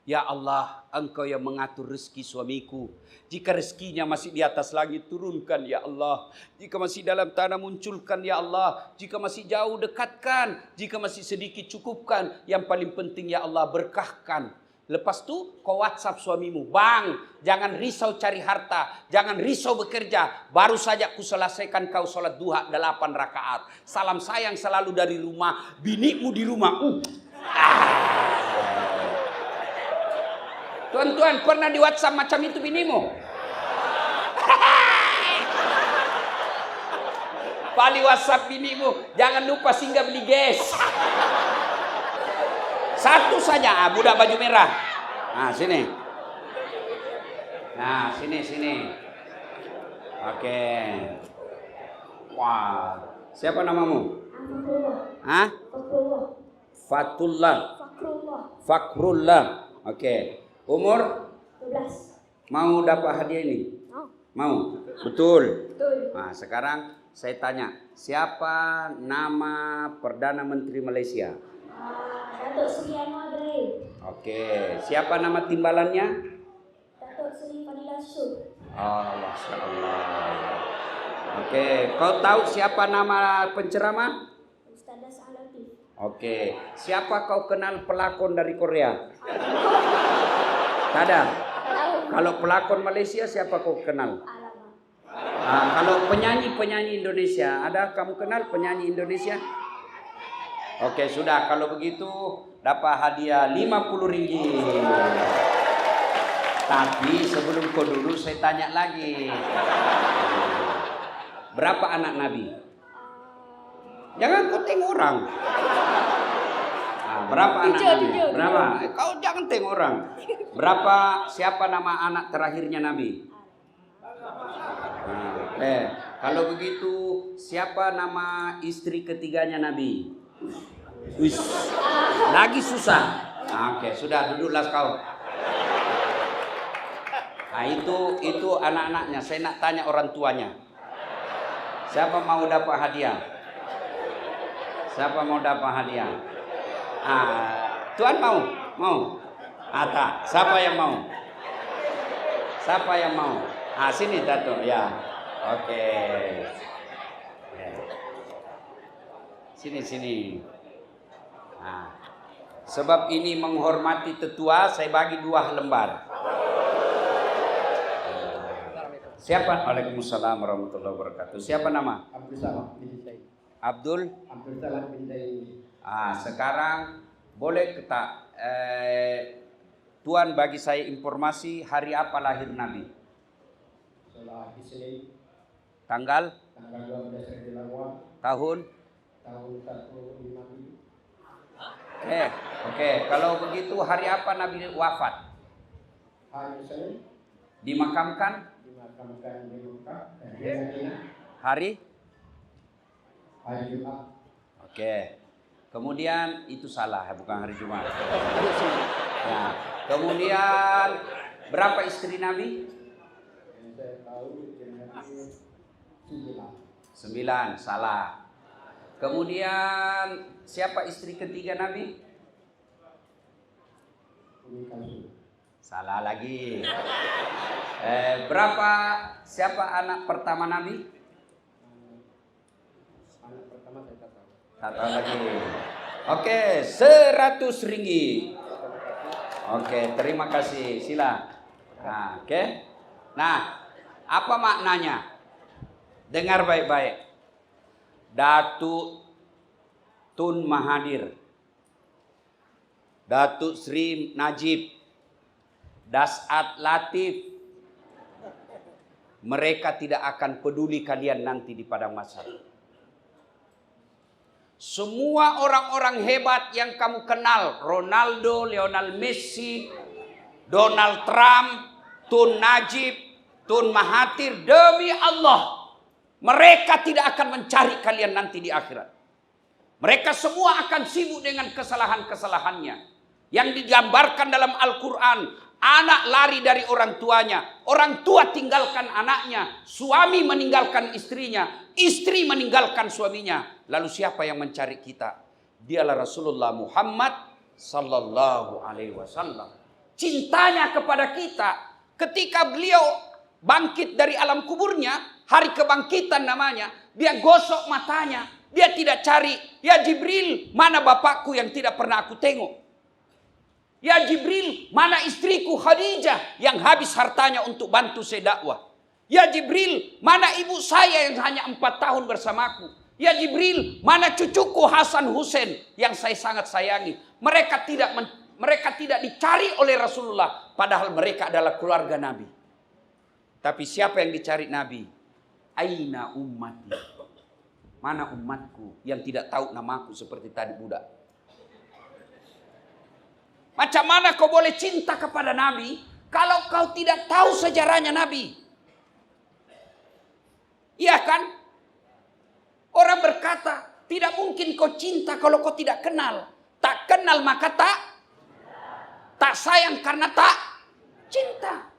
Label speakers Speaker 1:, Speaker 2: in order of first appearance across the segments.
Speaker 1: Ya Allah, Engkau yang mengatur rezeki suamiku. Jika rezekinya masih di atas langit, turunkan ya Allah. Jika masih dalam tanah, munculkan ya Allah. Jika masih jauh, dekatkan. Jika masih sedikit, cukupkan. Yang paling penting ya Allah, berkahkan. Lepas itu kau WhatsApp suamimu, bang, jangan risau cari harta, jangan risau bekerja. Baru saja ku selesaikan kau sholat duha 8 rakaat. Salam sayang selalu dari rumah, binimu di rumah. Tuan-tuan, pernah di WhatsApp macam itu binimu? Pali WhatsApp binimu, jangan lupa singgah beli gas. Satu saja, budak baju merah. Nah, sini. Nah, sini. Oke. Wah, siapa namamu? Hah? Fatullah. Fakrullah. Oke. Umur? 12. Mau dapat hadiah ini? Mau? Betul. Nah, sekarang saya tanya, siapa nama Perdana Menteri Malaysia?
Speaker 2: Datuk Seri Anwar Ibrahim.
Speaker 1: Oke, siapa nama timbalannya?
Speaker 2: Datuk Seri Fadilah Syur.
Speaker 1: Oh, Masya Allah. Oke, kau tahu siapa nama penceramah?
Speaker 2: Ustazah Salafi.
Speaker 1: Oke, siapa kau kenal pelakon dari Korea? Tak ada. Kalau pelakon Malaysia siapa kau kenal? Kalau penyanyi Indonesia, ada kamu kenal penyanyi Indonesia? Oke, sudah. Kalau begitu dapat hadiah 50 ringgit. Tapi sebelum kau dulu saya tanya lagi. Berapa anak Nabi? Jangan kau tengok orang. Berapa anak Nabi? Berapa? Kau jangan tengok orang. Siapa nama anak terakhirnya Nabi? Kalau begitu siapa nama istri ketiganya Nabi? Wis, lagi susah. Oke, sudah duduklah kau. Nah, itu anak-anaknya. Saya nak tanya orang tuanya. Siapa mau dapat hadiah? Siapa mau dapat hadiah? Tuan mau? Mau? Tak. Siapa yang mau? Siapa yang mau? Sini Datuk ya. Oke. Sini. Sebab ini menghormati tetua, saya bagi 2 lembar. Siapa? Waalaikumsalam warahmatullahi wabarakatuh. Siapa nama?
Speaker 3: Abdul Salam bin Zaid.
Speaker 1: Abdul
Speaker 3: Salam bin Zaid.
Speaker 1: Sekarang boleh kita Tuan bagi saya informasi hari apa lahir Nabi? Tanggal
Speaker 3: 12 Rabiul Awal.
Speaker 1: Tahun
Speaker 3: 157.
Speaker 1: Oke. Kalau begitu hari apa Nabi wafat?
Speaker 3: Hari Senin.
Speaker 1: Dimakamkan
Speaker 3: di Mekah dan di Madinah.
Speaker 1: hari
Speaker 3: Jumat.
Speaker 1: Oke. Kemudian itu salah, bukan hari Jumat. Nah, kemudian berapa istri Nabi?
Speaker 3: Yang saya tahu Nabi
Speaker 1: 9, salah. Kemudian siapa istri ketiga Nabi? Salah lagi. Siapa anak pertama Nabi?
Speaker 3: Anak pertama saya tak tahu.
Speaker 1: Tak tahu lagi. Oke, 100 ringgit. Oke, terima kasih. Sila. Oke. Nah, apa maknanya? Dengar baik-baik. Datuk Tun Mahathir, Datuk Sri Najib, Dasat Latif, mereka tidak akan peduli kalian nanti di padang mahsyar. Semua orang-orang hebat yang kamu kenal, Ronaldo, Lionel Messi, Donald Trump, Tun Najib, Tun Mahathir, demi Allah, mereka tidak akan mencari kalian nanti di akhirat. Mereka semua akan sibuk dengan kesalahan-kesalahannya yang digambarkan dalam Al-Quran. Anak lari dari orang tuanya, orang tua tinggalkan anaknya, suami meninggalkan istrinya, istri meninggalkan suaminya. Lalu siapa yang mencari kita? Dialah Rasulullah Muhammad sallallahu alaihi wasallam. cintanya kepada kita. Ketika beliau bangkit dari alam kuburnya, hari kebangkitan namanya, dia gosok matanya. Dia tidak cari, ya Jibril, mana bapakku yang tidak pernah aku tengok? Ya Jibril, mana istriku Khadijah yang habis hartanya untuk bantu saya dakwah? Ya Jibril, mana ibu saya yang hanya 4 tahun bersamaku? Ya Jibril, mana cucuku Hasan Hussein yang saya sangat sayangi? Mereka tidak dicari oleh Rasulullah, padahal mereka adalah keluarga Nabi. Tapi siapa yang dicari Nabi? Aina ummati? Mana umatku yang tidak tahu namaku seperti tadi budak? Macam mana kau boleh cinta kepada Nabi kalau kau tidak tahu sejarahnya Nabi? Iya kan? Orang berkata, tidak mungkin kau cinta kalau kau tidak kenal. Tak kenal maka tak sayang karena tak cinta.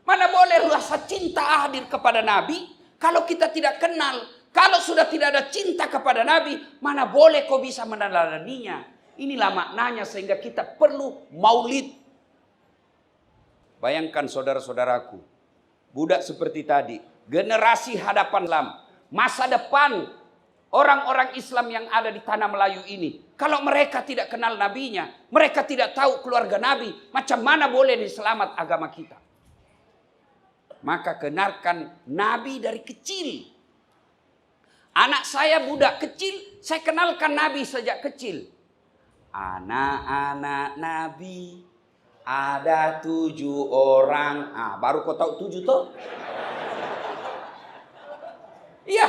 Speaker 1: Mana boleh rasa cinta hadir kepada Nabi kalau kita tidak kenal? Kalau sudah tidak ada cinta kepada Nabi, mana boleh kau bisa meneladaninya? Inilah maknanya sehingga kita perlu maulid. Bayangkan saudara-saudaraku, budak seperti tadi, generasi hadapan Islam, masa depan orang-orang Islam yang ada di tanah Melayu ini. Kalau mereka tidak kenal nabinya, mereka tidak tahu keluarga Nabi, macam mana boleh diselamat agama kita? Maka kenalkan Nabi dari kecil. Anak saya budak kecil, saya kenalkan Nabi sejak kecil. Anak-anak Nabi ada 7 orang. Baru kau tahu 7 toh? Iya.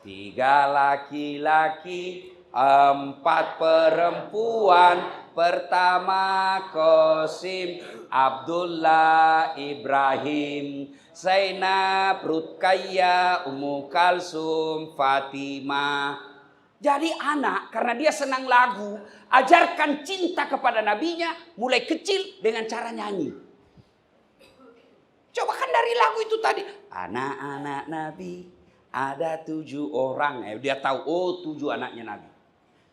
Speaker 1: 3 laki-laki, 4 perempuan. Pertama Qasim, Abdullah, Ibrahim, Zainab, Ruqayyah, Ummu Kalsum, Fatimah. Jadi anak karena dia senang lagu, ajarkan cinta kepada nabinya mulai kecil dengan cara nyanyi. Coba kan dari lagu itu tadi, anak-anak Nabi ada 7 orang. Dia tahu, oh 7 anaknya Nabi.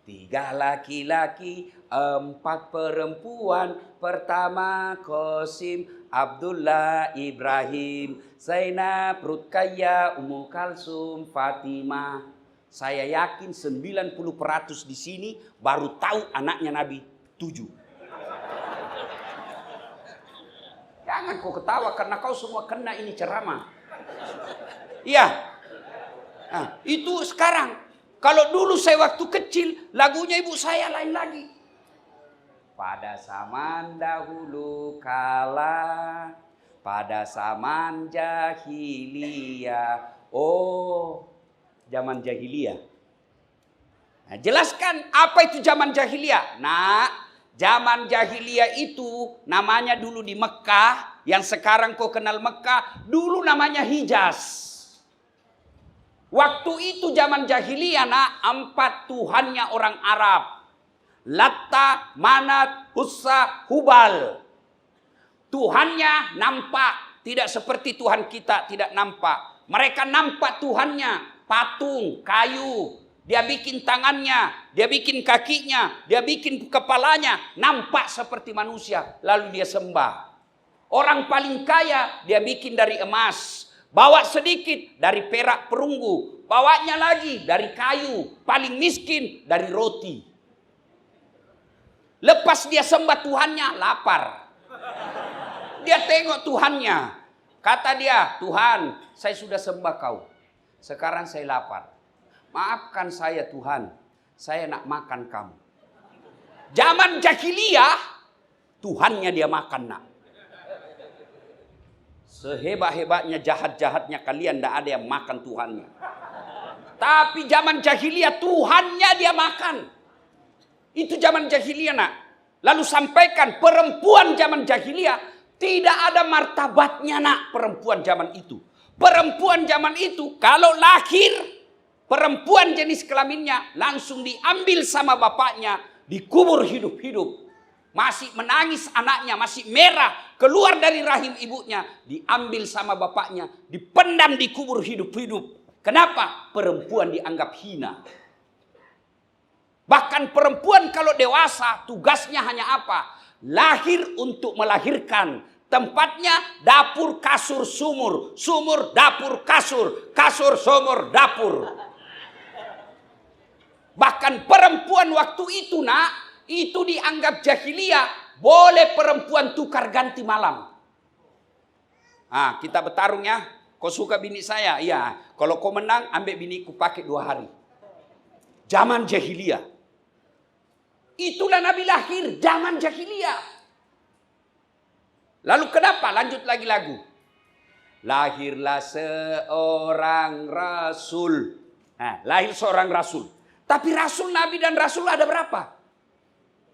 Speaker 1: 3 laki-laki, 4 perempuan. Pertama Qasim, Abdullah, Ibrahim, Zainab, Ruqayyah, Ummu Kalsum, Fatimah. Saya yakin 90% di sini baru tahu anaknya Nabi 7. Jangan kau ketawa karena kau semua kena ini ceramah. Iya. Nah, itu sekarang. Kalau dulu saya waktu kecil, lagunya ibu saya lain lagi. Pada zaman dahulu kala, pada zaman jahiliyah. Oh, zaman jahiliyah. Nah, jelaskan apa itu zaman jahiliyah. Nah, zaman jahiliyah itu namanya dulu di Mekah, yang sekarang kau kenal Mekah, dulu namanya Hijaz. Waktu itu zaman jahiliyah, 4 tuhannya orang Arab. Latta, Manat, Uzza, Hubal. Tuhannya nampak, tidak seperti Tuhan kita tidak nampak. Mereka nampak Tuhannya, patung, kayu. Dia bikin tangannya, dia bikin kakinya, dia bikin kepalanya, nampak seperti manusia. Lalu dia sembah. Orang paling kaya dia bikin dari emas. Bawa sedikit dari perak perunggu, bawanya lagi dari kayu, paling miskin dari roti. Lepas dia sembah Tuhannya, lapar. Dia tengok Tuhannya, kata dia, Tuhan, saya sudah sembah kau, sekarang saya lapar. Maafkan saya Tuhan, saya nak makan kamu. Zaman jahiliyah, Tuhannya dia makan nak. Sehebat-hebatnya jahat-jahatnya kalian, tidak ada yang makan Tuhannya. Tapi zaman jahiliyah Tuhannya dia makan. Itu zaman jahiliyah nak. Lalu sampaikan perempuan zaman jahiliyah tidak ada martabatnya nak, perempuan zaman itu. Perempuan zaman itu kalau lahir, perempuan jenis kelaminnya langsung diambil sama bapaknya, dikubur hidup-hidup. Masih menangis anaknya, masih merah, keluar dari rahim ibunya, diambil sama bapaknya, dipendam, dikubur hidup-hidup. Kenapa? Perempuan dianggap hina. Bahkan perempuan kalau dewasa, tugasnya hanya apa? lahir untuk melahirkan. Tempatnya dapur, kasur, sumur. Sumur, dapur, kasur. Kasur, sumur, dapur. Bahkan perempuan waktu itu itu dianggap jahiliyah. Boleh perempuan tukar ganti malam. Kita bertarung ya. Kau suka bini saya? Iya. Kalau kau menang, ambil biniku pakai 2 hari. Zaman jahiliyah. Itulah Nabi lahir, zaman jahiliyah. Lalu kenapa? Lanjut lagi lagu. Lahirlah seorang rasul. Lahir seorang rasul. Tapi rasul, nabi dan rasul ada berapa?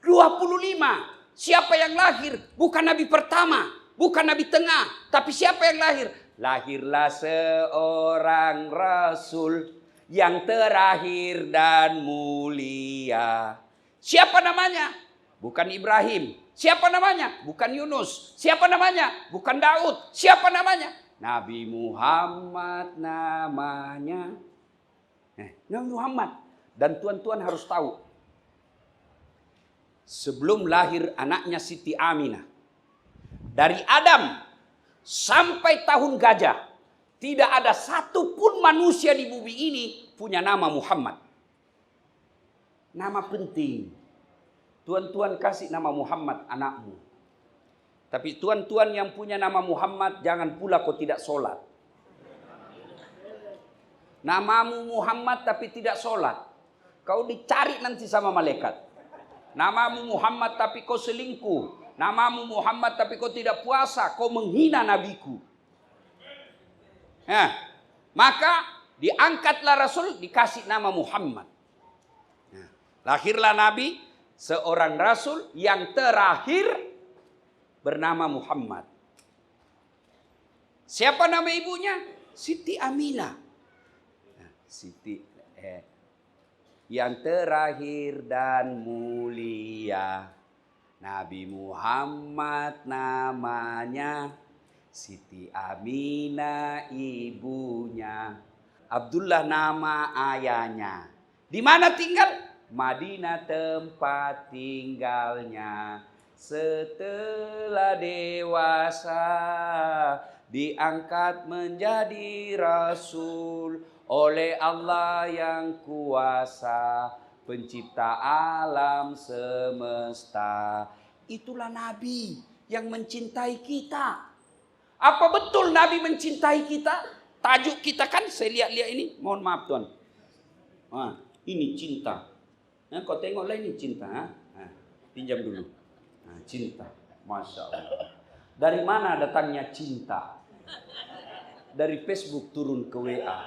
Speaker 1: 25. Siapa yang lahir? Bukan nabi pertama, bukan nabi tengah. Tapi siapa yang lahir? Lahirlah seorang rasul yang terakhir dan mulia. Siapa namanya? Bukan Ibrahim. Siapa namanya? Bukan Yunus. Siapa namanya? Bukan Daud. Siapa namanya? Nabi Muhammad namanya. Nabi Muhammad. Dan tuan-tuan harus tahu. Sebelum lahir anaknya Siti Aminah. Dari Adam sampai tahun gajah. Tidak ada satupun manusia di bumi ini punya nama Muhammad. Nama penting. Tuan-tuan kasih nama Muhammad anakmu. Tapi tuan-tuan yang punya nama Muhammad, jangan pula kau tidak sholat. Namamu Muhammad tapi tidak sholat. Kau dicari nanti sama malaikat. Namamu Muhammad tapi kau selingkuh. Namamu Muhammad tapi kau tidak puasa. Kau menghina nabiku. Maka diangkatlah Rasul, dikasih nama Muhammad. Lahirlah Nabi, seorang Rasul yang terakhir bernama Muhammad. Siapa nama ibunya? Siti Aminah. Yang terakhir dan mulia. Nabi Muhammad namanya. Siti Aminah ibunya. Abdullah nama ayahnya. Di mana tinggal? Madinah tempat tinggalnya. Setelah dewasa diangkat menjadi rasul oleh Allah yang kuasa, pencipta alam semesta. Itulah Nabi yang mencintai kita. Apa betul Nabi mencintai kita? Tajuk kita kan saya lihat-lihat ini. Mohon maaf tuan. Ini cinta. Kau tengoklah ini cinta. Pinjam dulu. Cinta. Masya Allah. Dari mana datangnya cinta? Dari Facebook turun ke WA.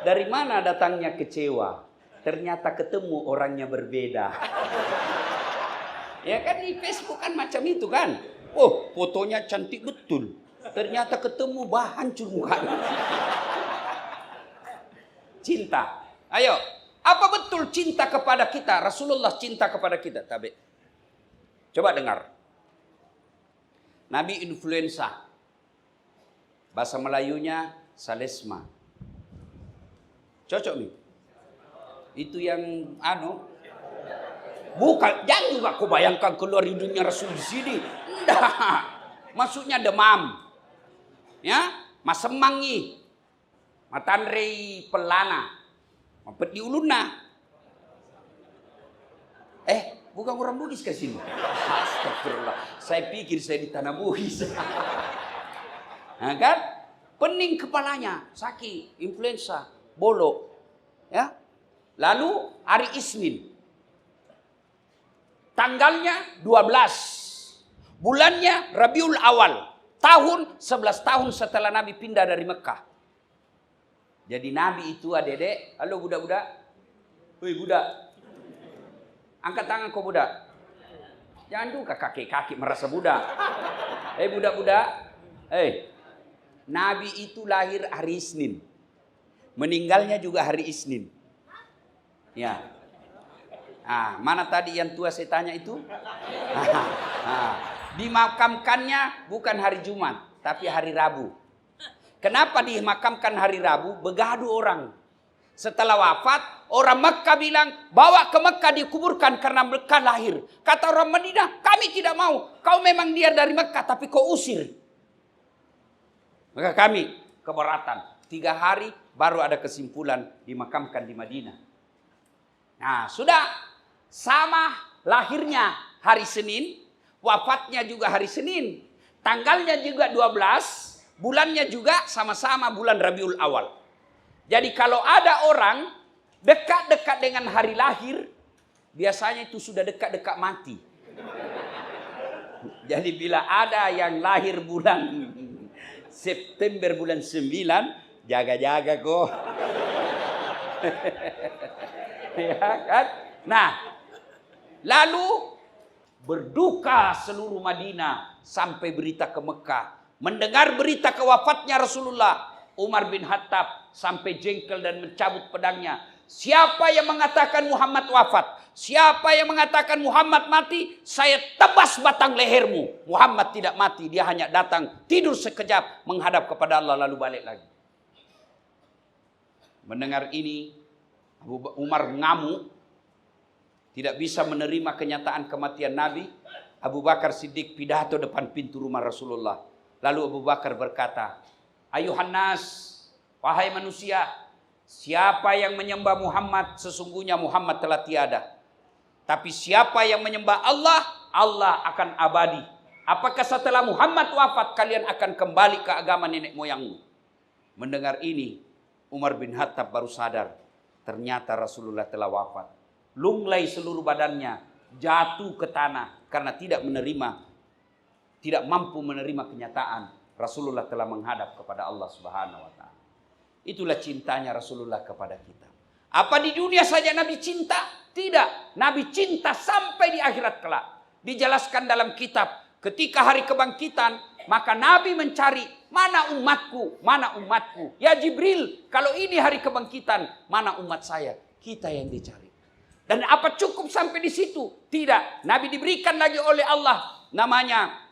Speaker 1: Dari mana datangnya kecewa? Ternyata ketemu orangnya berbeda. Ya kan di Facebook kan macam itu kan. Oh, fotonya cantik betul. Ternyata ketemu hancur mukanya. Cinta. Ayo, apa betul cinta kepada kita? Rasulullah cinta kepada kita. Tabe. Coba dengar. Nabi influenza. Bahasa Melayunya salesma. Cocok nih. Itu yang bukan, jangan juga kau bayangkan keluar hidungnya Rasul di sini. Enggak. Maksudnya demam. Ya, masemangi. Matanrei pelana. Mampet di uluna. Bukan orang Bugis ke sini. Astagfirullah. Saya pikir saya di tanah Bugis. Nah, kan? Pening kepalanya, sakit, influenza, bolok. Ya. Lalu hari Isnin. Tanggalnya 12. Bulannya Rabiul Awal. Tahun 11 tahun setelah Nabi pindah dari Mekah. Jadi Nabi itu adek-adek. Halo budak-budak. Woi budak. Angkat tangan kau budak. Jangan juga kaki-kaki merasa budak. Budak-budak. Nabi itu lahir hari Isnin. Meninggalnya juga hari Isnin. Ya. Mana tadi yang tua saya tanya itu? Dimakamkannya bukan hari Jumat, tapi hari Rabu. Kenapa dimakamkan hari Rabu? Begaduh orang. Setelah wafat, orang Mekah bilang, bawa ke Mekah dikuburkan karena Mekah lahir. Kata orang Madinah, kami tidak mau. Kau memang dia dari Mekah, tapi kau usir. Maka kami keberatan. 3 hari baru ada kesimpulan dimakamkan di Madinah. Nah, sudah sama lahirnya hari Senin, wafatnya juga hari Senin. Tanggalnya juga 12, bulannya juga sama-sama bulan Rabiul Awal. Jadi kalau ada orang dekat-dekat dengan hari lahir, biasanya itu sudah dekat-dekat mati. Jadi bila ada yang lahir bulan September bulan 9, jaga-jaga kok. Ya kan? Nah, lalu berduka seluruh Madinah sampai berita ke Mekah. Mendengar berita kewafatnya Rasulullah, Umar bin Khattab sampai jengkel dan mencabut pedangnya. Siapa yang mengatakan Muhammad wafat? Siapa yang mengatakan Muhammad mati? Saya tebas batang lehermu. Muhammad tidak mati. Dia hanya datang tidur sekejap menghadap kepada Allah lalu balik lagi. Mendengar ini, Umar ngamuk. Tidak bisa menerima kenyataan kematian Nabi. Abu Bakar Siddiq pidato depan pintu rumah Rasulullah. Lalu Abu Bakar berkata, Ayuhan nas, wahai manusia, siapa yang menyembah Muhammad, sesungguhnya Muhammad telah tiada. Tapi siapa yang menyembah Allah, Allah akan abadi. Apakah setelah Muhammad wafat, kalian akan kembali ke agama nenek moyangmu? Mendengar ini, Umar bin Khattab baru sadar, ternyata Rasulullah telah wafat. Lunglai seluruh badannya, jatuh ke tanah, karena tidak mampu menerima kenyataan Rasulullah telah menghadap kepada Allah Subhanahu wa taala. Itulah cintanya Rasulullah kepada kita. Apa di dunia saja Nabi cinta? Tidak. Nabi cinta sampai di akhirat kelak. Dijelaskan dalam kitab, ketika hari kebangkitan, maka Nabi mencari, mana umatku? Mana umatku? Ya Jibril, kalau ini hari kebangkitan, mana umat saya? Kita yang dicari. Dan apa cukup sampai di situ? Tidak. Nabi diberikan lagi oleh Allah namanya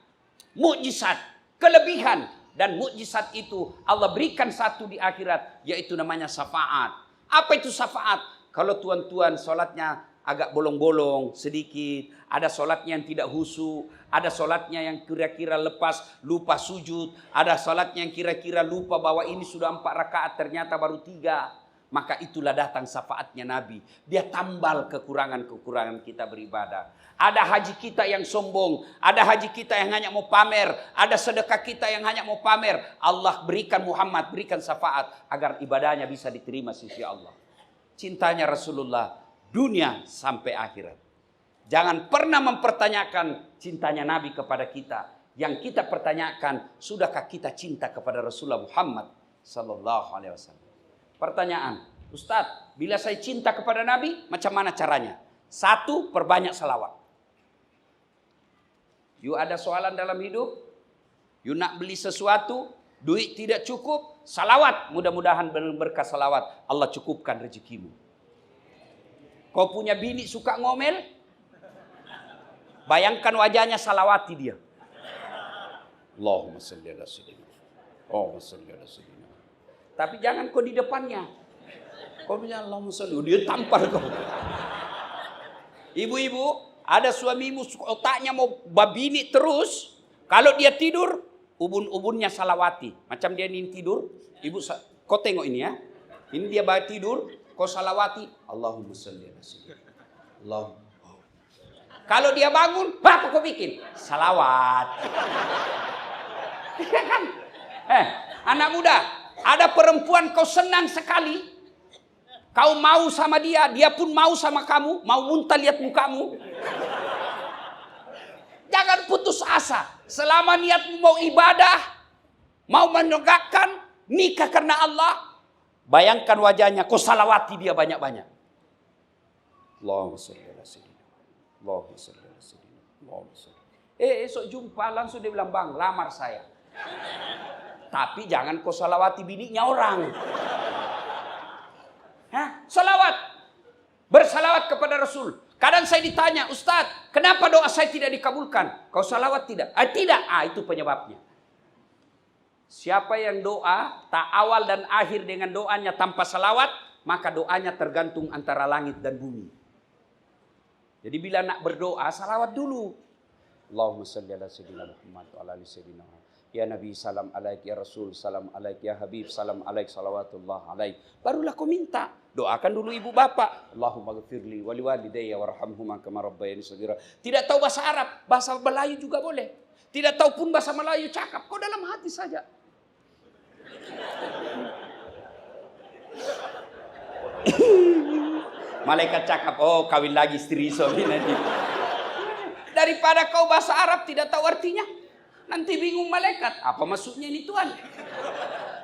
Speaker 1: mukjizat. Kelebihan dan mukjizat itu Allah berikan satu di akhirat, yaitu namanya syafaat. Apa itu syafaat? Kalau tuan-tuan sholatnya agak bolong-bolong sedikit, ada sholatnya yang tidak khusyuk, ada sholatnya yang kira-kira lupa sujud, ada sholatnya yang kira-kira lupa bahwa ini sudah 4 rakaat ternyata baru 3. Maka itulah datang syafaatnya Nabi. Dia tambal kekurangan-kekurangan kita beribadah. Ada haji kita yang sombong, ada haji kita yang hanya mau pamer, ada sedekah kita yang hanya mau pamer. Allah berikan Muhammad, berikan syafaat agar ibadahnya bisa diterima sisi Allah. Cintanya Rasulullah dunia sampai akhirat. Jangan pernah mempertanyakan cintanya Nabi kepada kita. Yang kita pertanyakan, sudahkah kita cinta kepada Rasulullah Muhammad sallallahu alaihi wasallam? Pertanyaan, Ustadz, bila saya cinta kepada Nabi, macam mana caranya? 1, perbanyak salawat. You ada soalan dalam hidup? You nak beli sesuatu, duit tidak cukup, salawat. Mudah-mudahan berkah salawat Allah cukupkan rezekimu. Kau punya bini suka ngomel? Bayangkan wajahnya, salawati dia. Allahumma salli ala sayyidina. Allahumma salli ala sayyidina. Tapi jangan kau di depannya. Kau bilang Allahumma sholli, dia tampar kau. Ibu-ibu, ada suamimu otaknya mau babini terus. Kalau dia tidur, ubun-ubunnya salawati. Macam dia ini tidur, ibu kau tengok ini ya. Ini dia tidur, kau salawati. Allahumma sholli ala sayyidina. Allah. Kalau dia bangun, apa kau bikin? Salawat. Kan? Anak muda, ada perempuan kau senang sekali, kau mau sama dia, dia pun mau sama kamu, mau muntah lihat mukamu. Jangan putus asa. Selama niatmu mau ibadah, mau menegakkan nikah karena Allah, bayangkan wajahnya, kau salawati dia banyak-banyak. Allahumma sholli ala sayyidina. Allahumma sholli ala sayyidina. Allahumma sholli. Esok jumpa langsung dia bilang, "Bang, lamar saya." Tapi jangan kau salawati bininya orang. Salawat. Bersalawat kepada Rasul. Kadang saya ditanya, Ustadz, kenapa doa saya tidak dikabulkan? Kau salawat tidak? Tidak. Itu penyebabnya. Siapa yang doa, tak awal dan akhir dengan doanya tanpa salawat, maka doanya tergantung antara langit dan bumi. Jadi bila nak berdoa, salawat dulu. Allahumma salli ala sayyidina Muhammad wa ala ali sayyidina Muhammad. Ya Nabi, salam alaik, ya Rasul, salam alaik, ya Habib, salam alaik, salawatullah alaik. Barulah kau minta. Doakan dulu ibu bapak. Allahumma ghafirli wali walidayya warhamhuma kama rabbayani shaghira. Tidak tahu bahasa Arab, bahasa Melayu juga boleh. Tidak tahu pun bahasa Melayu cakap, kau dalam hati saja. Malaikat cakap, oh kawin lagi istri suami nanti. Daripada kau bahasa Arab tidak tahu artinya. Nanti bingung malaikat, apa maksudnya ini Tuhan?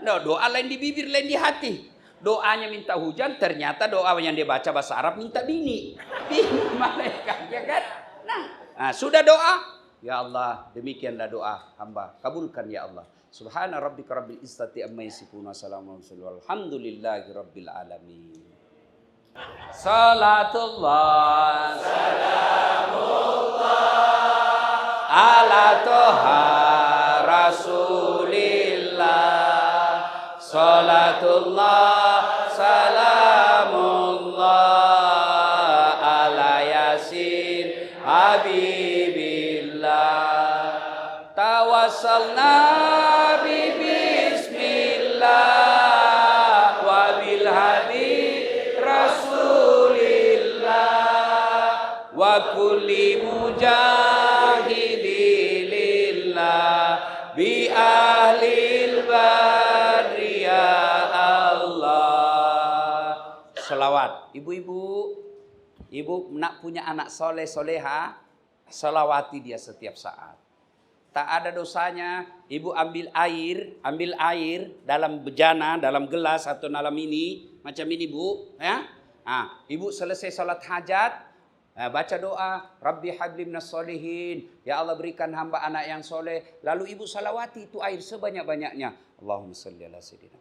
Speaker 1: No, doa lain di bibir, lain di hati. Doanya minta hujan, ternyata doa yang dia baca bahasa Arab minta bini. Bingung malaikat, ya kan? Nah, sudah doa. Ya Allah, demikianlah doa hamba. Kabulkan ya Allah. Subhana rabbika rabbil izzati amma yasifun wa salamun alhamdulillahi rabbil alamin. Salatullah salamullah ala toha rasulillah. Salatullah salamullah ala yasin habibillah. Tawassalna bi bismillah wa bil habib rasulillah wa kulli mujahidilillah bi ahlil badri ya Allah. Selawat. Ibu-ibu, ibu nak punya anak soleh soleha, selawati dia setiap saat. Tak ada dosanya ibu ambil air dalam bejana, dalam gelas atau dalam ini, macam ini bu, ya. Ibu selesai salat hajat, baca doa, Rabbi habli minas solihin, ya Allah berikan hamba anak yang soleh. Lalu ibu salawati itu air sebanyak-banyaknya. Allahumma salli ala sayyidina.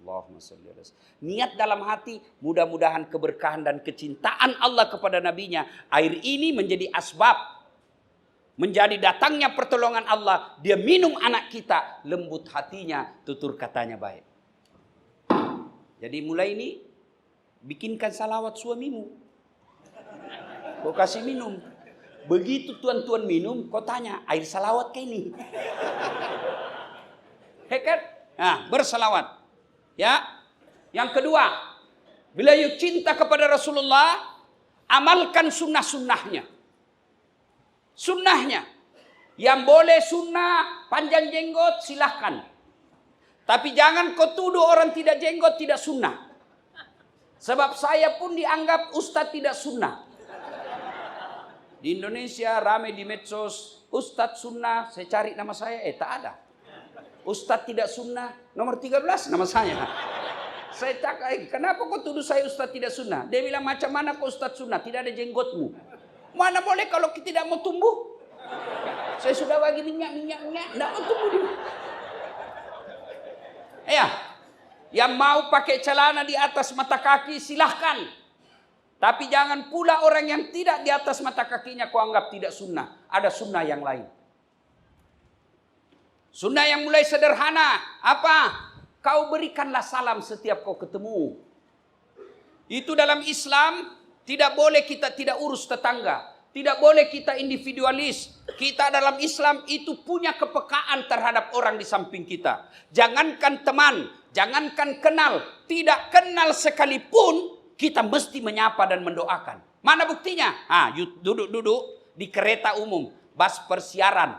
Speaker 1: Allahumma salli ala sayyidina. Niat dalam hati, mudah-mudahan keberkahan dan kecintaan Allah kepada nabinya, air ini menjadi asbab, menjadi datangnya pertolongan Allah. Dia minum anak kita, lembut hatinya, tutur katanya baik. Jadi mulai ini, bikinkan salawat suamimu. Kau kasih minum. Begitu tuan-tuan minum, kau tanya, air salawat ke ini? Hekat? Nah, bersalawat. Ya. Yang kedua, bila you cinta kepada Rasulullah, amalkan sunnah-sunnahnya. Sunnahnya. Yang boleh sunnah panjang jenggot silahkan. Tapi jangan kau tuduh orang tidak jenggot tidak sunnah. Sebab saya pun dianggap ustadz tidak sunnah. Di Indonesia ramai di medsos, ustadz sunnah, saya cari nama saya, tak ada. Ustadz tidak sunnah, nomor 13 nama saya. Saya cakap, kenapa kau tuduh saya ustadz tidak sunnah? Dia bilang, macam mana kau ustadz sunnah, tidak ada jenggotmu. Mana boleh kalau kita tidak mau tumbuh? Saya sudah bagi minyak, tidak mau tumbuh dia. Ya, yang mau pakai celana di atas mata kaki silahkan. Tapi jangan pula orang yang tidak di atas mata kakinya kau anggap tidak sunnah. Ada sunnah yang lain. Sunnah yang mulai sederhana. Apa? Kau berikanlah salam setiap kau ketemu. Itu dalam Islam. Tidak boleh kita tidak urus tetangga. Tidak boleh kita individualis. Kita dalam Islam itu punya kepekaan terhadap orang di samping kita. Jangankan teman, jangankan kenal. Tidak kenal sekalipun, kita mesti menyapa dan mendoakan. Mana buktinya? Duduk-duduk di kereta umum, bus persiaran.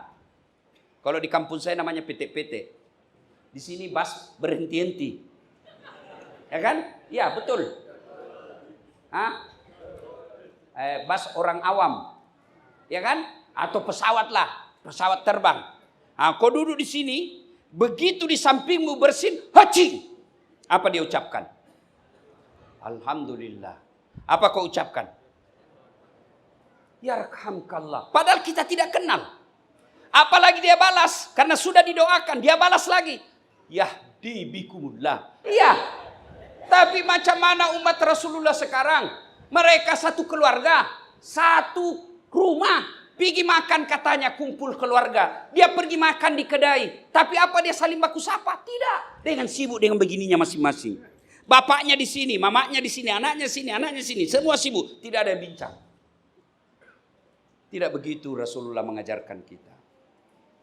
Speaker 1: Kalau di kampung saya namanya PT-PT. Di sini bus berhenti-henti. Ya kan? Ya, betul. Bus orang awam, ya kan? Atau pesawat lah, pesawat terbang. Kau duduk di sini, begitu di sampingmu bersin, haji. Apa dia ucapkan? Alhamdulillah. Apa kau ucapkan? Yarhamkallah. Padahal kita tidak kenal. Apalagi dia balas, karena sudah didoakan, dia balas lagi. Yahdi bikumullah. Iya. Tapi macam mana umat Rasulullah sekarang? Mereka satu keluarga, satu rumah, pergi makan katanya kumpul keluarga. Dia pergi makan di kedai, tapi apa dia saling baku sapa? Tidak, dengan sibuk dengan begininya masing-masing. Bapaknya di sini, mamanya di sini, anaknya sini, semua sibuk. Tidak ada yang bincang. Tidak begitu Rasulullah mengajarkan kita.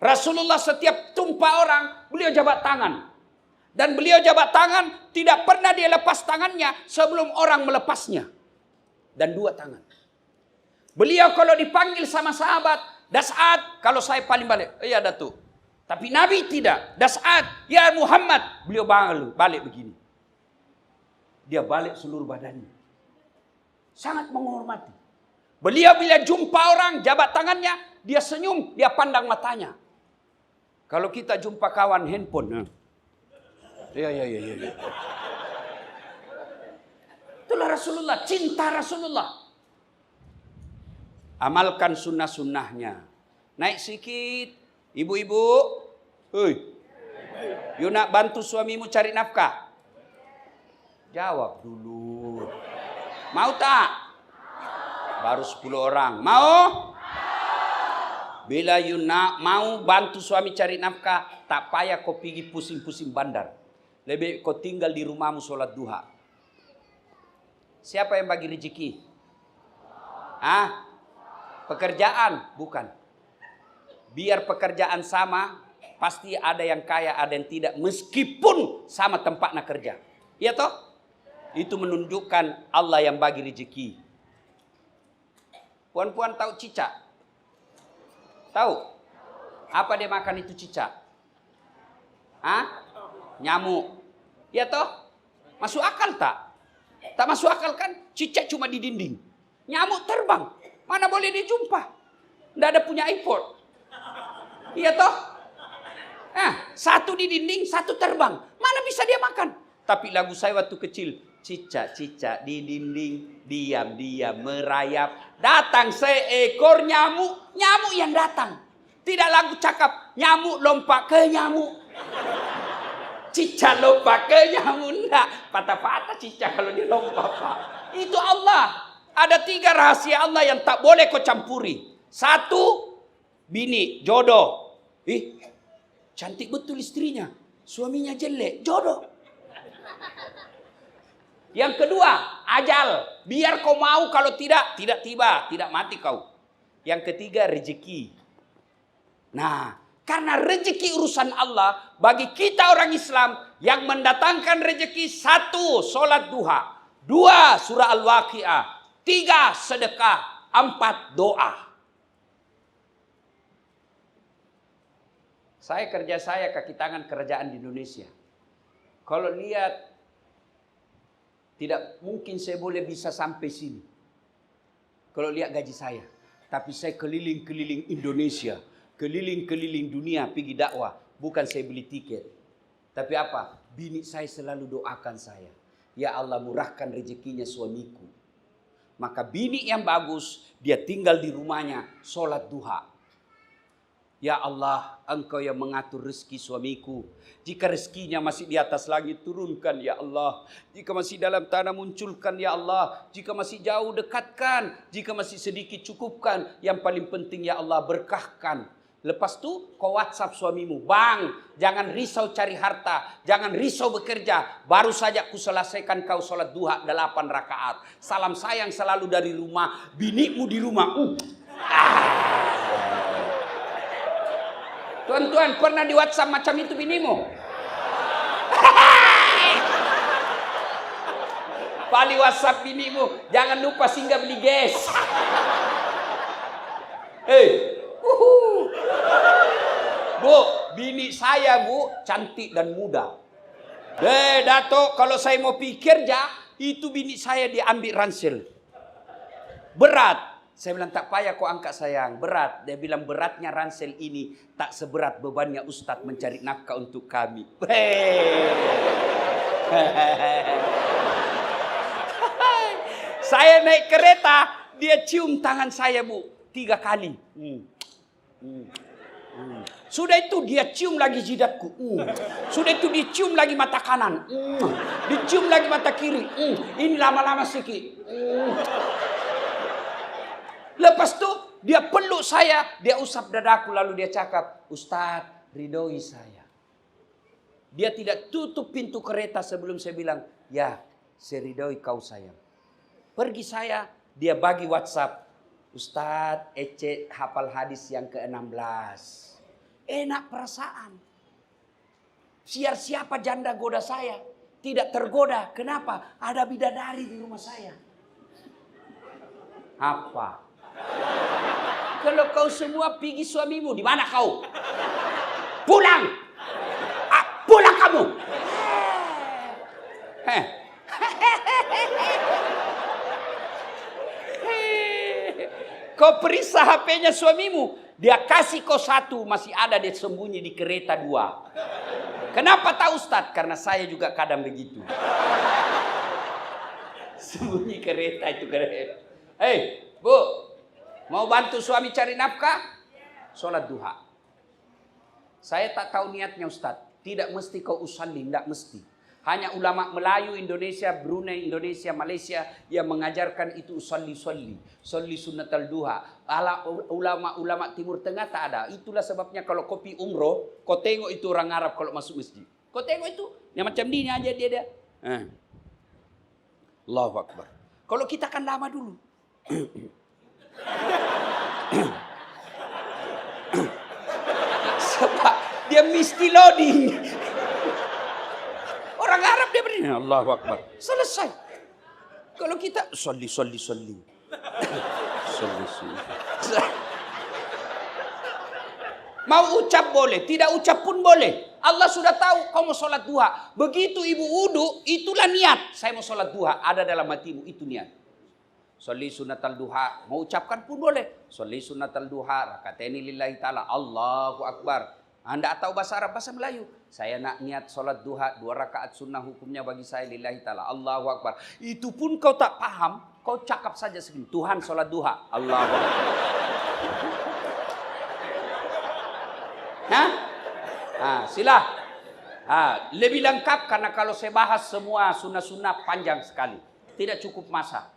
Speaker 1: Rasulullah setiap tumpah orang, beliau jabat tangan. Dan beliau jabat tangan, tidak pernah dia lepas tangannya sebelum orang melepasnya. Dan dua tangan. Beliau kalau dipanggil sama sahabat, Das'ad, kalau saya paling balik, iya Datuk. Tapi Nabi tidak. Das'ad, ya Muhammad, beliau balik begini. Dia balik seluruh badannya. Sangat menghormati. Beliau bila jumpa orang, jabat tangannya, dia senyum, dia pandang matanya. Kalau kita jumpa kawan handphone, iya. Itulah Rasulullah, cinta Rasulullah. Amalkan sunnah-sunnahnya. Naik sikit, ibu-ibu. Hei, you nak bantu suamimu cari nafkah? Jawab dulu. Mau tak? Baru 10 orang. Mau? Bila you nak mau bantu suami cari nafkah, tak payah kau pergi pusing-pusing bandar. Lebih kau tinggal di rumahmu sholat duha. Siapa yang bagi rezeki? Pekerjaan? Bukan. Biar pekerjaan sama, pasti ada yang kaya, ada yang tidak. Meskipun sama tempatnya kerja. Iya toh? Itu menunjukkan Allah yang bagi rezeki. Puan-puan tahu cicak? Tahu? Apa dia makan itu cicak? Nyamuk. Ya toh? Masuk akal tak? Tak masuk akal kan? Cicak cuma di dinding. Nyamuk terbang. Mana boleh dijumpa? Tidak ada punya iPod. Iya toh? Satu di dinding, satu terbang. Mana bisa dia makan? Tapi lagu saya waktu kecil. Cicak-cicak di dinding, diam-diam merayap. Datang seekor nyamuk, nyamuk yang datang. Tidak lagu cakap, nyamuk lompat ke nyamuk. Cicak lompat ke nyamuk. Enggak, patah-patah cicak kalau dia lompat. Pak. Itu Allah. Ada 3 rahasia Allah yang tak boleh kau campuri. 1, bini, jodoh. Cantik betul istrinya. Suaminya jelek, jodoh. Yang kedua, ajal. Biar kau mau, kalau tidak tiba. Tidak mati kau. Yang ketiga, rezeki. Nah, karena rezeki urusan Allah, bagi kita orang Islam, yang mendatangkan rezeki 1, sholat duha. 2, surah Al-Waqi'ah. 3, sedekah. 4, doa. Saya kaki tangan kerajaan di Indonesia. Kalau lihat, tidak mungkin saya boleh bisa sampai sini. Kalau lihat gaji saya. Tapi saya keliling-keliling Indonesia. Keliling-keliling dunia pergi dakwah. Bukan saya beli tiket. Tapi apa? Bini saya selalu doakan saya. Ya Allah, murahkan rezekinya suamiku. Maka bini yang bagus, dia tinggal di rumahnya, sholat duha. Ya Allah, Engkau yang mengatur rezeki suamiku. Jika rezekinya masih di atas langit, turunkan ya Allah. Jika masih dalam tanah, munculkan ya Allah. Jika masih jauh, dekatkan. Jika masih sedikit, cukupkan. Yang paling penting ya Allah, berkahkan. Lepas itu kau WhatsApp suamimu. Bang, jangan risau cari harta. Jangan risau bekerja. Baru saja ku selesaikan kau sholat duha 8 rakaat. Salam sayang selalu dari rumah. Binimu di rumah. Tuan-tuan, pernah di WhatsApp macam itu binimu? Pali WhatsApp binimu, jangan lupa singgah beli gas. Bu, bini saya bu, cantik dan muda. Datuk, kalau saya mau pikir itu bini saya diambil ransel. Berat. Saya bilang tak payah kau angkat sayang, berat. Dia bilang beratnya ransel ini tak seberat bebannya Ustadz mencari nafkah untuk kami. Saya naik kereta, dia cium tangan saya bu 3 kali. Sudah itu dia cium lagi jidatku. Sudah itu dicium lagi mata kanan. Dicium lagi mata kiri. Ini lama-lama sikit. Lepas itu dia peluk saya, dia usap dadaku lalu dia cakap, Ustadz, ridhoi saya. Dia tidak tutup pintu kereta sebelum saya bilang, Ya, seridoi kau sayang. Pergi saya, dia bagi WhatsApp. Ustadz, Ece hafal hadis yang ke-16. Enak perasaan. Siapa janda goda saya. Tidak tergoda. Kenapa? Ada bidadari di rumah saya. Apa? Kalau kau semua pergi suamimu, di mana kau? Pulang! Pulang kamu! Kau periksa HP-nya suamimu, dia kasih kau 1, masih ada dia sembunyi di kereta 2. Kenapa tahu Ustaz? Karena saya juga kadang begitu. Sembunyi kereta itu kereta. Hei, Bu, mau bantu suami cari nafkah? Sholat duha. Saya tak tahu niatnya Ustaz. Tidak mesti kau usalli, tidak mesti. Hanya ulama Melayu Indonesia, Brunei Indonesia, Malaysia yang mengajarkan itu usalli sunnatal duha. Ulama Timur Tengah tak ada. Itulah sebabnya kalau kau pergi umroh, kau tengok itu orang Arab kalau masuk masjid. Kau tengok itu, yang macam ni aja dia. Allahu Akbar. Kalau kita kan lama dulu. Sebab dia mesti loading. Orang Arab dia berdiri, Allahu Akbar. Selesai. Kalau kita solli. Mau ucap boleh, tidak ucap pun boleh. Allah sudah tahu kau mau sholat duha. Begitu ibu wudu, itulah niat. Saya mau sholat duha, ada dalam hatimu, itu niat. Sholli sunnatal duha, mau ucapkan pun boleh. Sholli sunnatal duha, rakataini lillahi ta'ala, Allahu Akbar. Anda tahu bahasa Arab, bahasa Melayu. Saya nak niat sholat duha, 2 rakaat sunnah hukumnya bagi saya lillahi ta'ala, Allahu Akbar. Itu pun kau tak paham, kau cakap saja segini, Tuhan sholat duha, Allahu Akbar. Sila. Lebih lengkap karena kalau saya bahas semua sunnah-sunnah panjang sekali. Tidak cukup masa.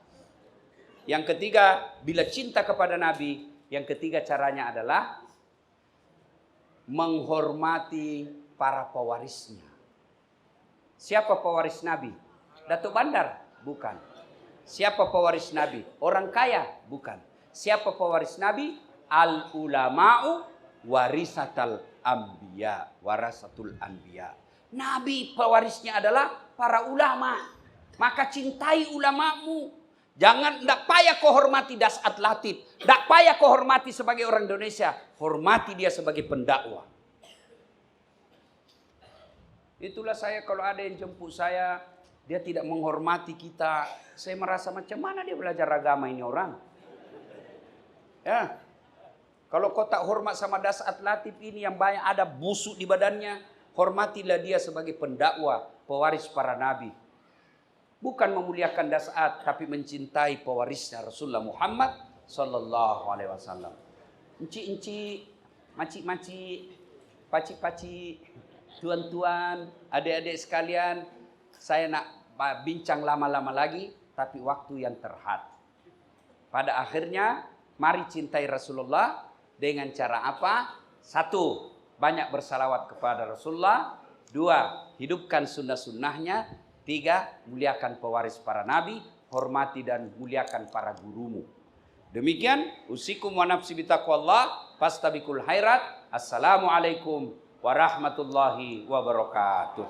Speaker 1: Yang ketiga, bila cinta kepada Nabi, yang ketiga caranya adalah menghormati para pewarisnya. Siapa pewaris Nabi? Datuk Bandar? Bukan. Siapa pewaris Nabi? Orang kaya? Bukan. Siapa pewaris Nabi? Al-ulama'u warisatul anbiya. Nabi pewarisnya adalah para ulama. Maka cintai ulamamu. Jangan, tidak payah kau hormati Dasat Latif. Tidak payah kau hormati sebagai orang Indonesia. Hormati dia sebagai pendakwah. Itulah saya kalau ada yang jemput saya, dia tidak menghormati kita. Saya merasa macam mana dia belajar agama ini orang. Ya. Kalau kau tak hormat sama Dasat Latif ini yang banyak ada busuk di badannya, hormatilah dia sebagai pendakwah, pewaris para nabi. Bukan memuliakan Dasat, tapi mencintai pewarisnya Rasulullah Muhammad sallallahu alaihi wasallam. Enci-enci, maci-maci, paci-paci, tuan-tuan, adik-adik sekalian, saya nak bincang lama-lama lagi, tapi waktu yang terhad. Pada akhirnya, mari cintai Rasulullah dengan cara apa? 1, banyak bersalawat kepada Rasulullah. 2, hidupkan sunnah-sunnahnya. 3, muliakan pewaris para nabi, hormati dan muliakan para gurumu. Demikian, usikum wa nafsi bitaqwallah, fastabiqul khairat. Assalamualaikum warahmatullahi wabarakatuh.